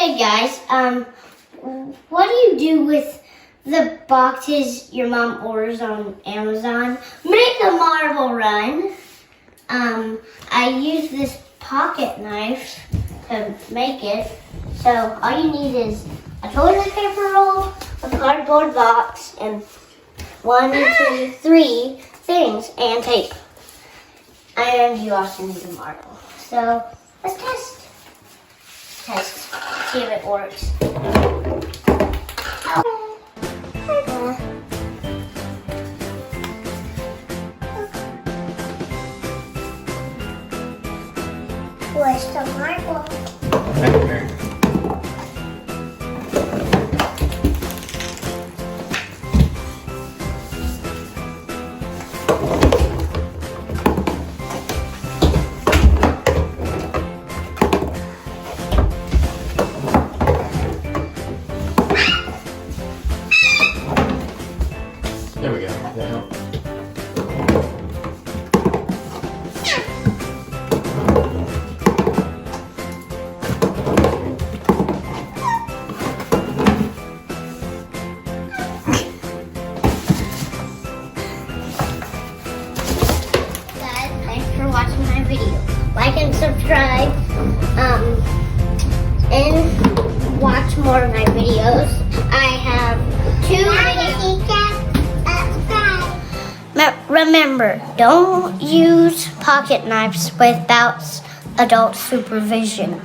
Hey guys, what do you do with the boxes your mom orders on Amazon? Make a marble run. I use this pocket knife to make it. So all you need is a toilet paper roll, a cardboard box, and 1, 2, 3 things, and tape. And you also need a marble. So let's test. See if it works. Where's the marble? Okay. There we go. That helped. Guys, thanks for watching my video. Like and subscribe. And watch more of my videos. I have 2 videos. Remember, don't use pocket knives without adult supervision.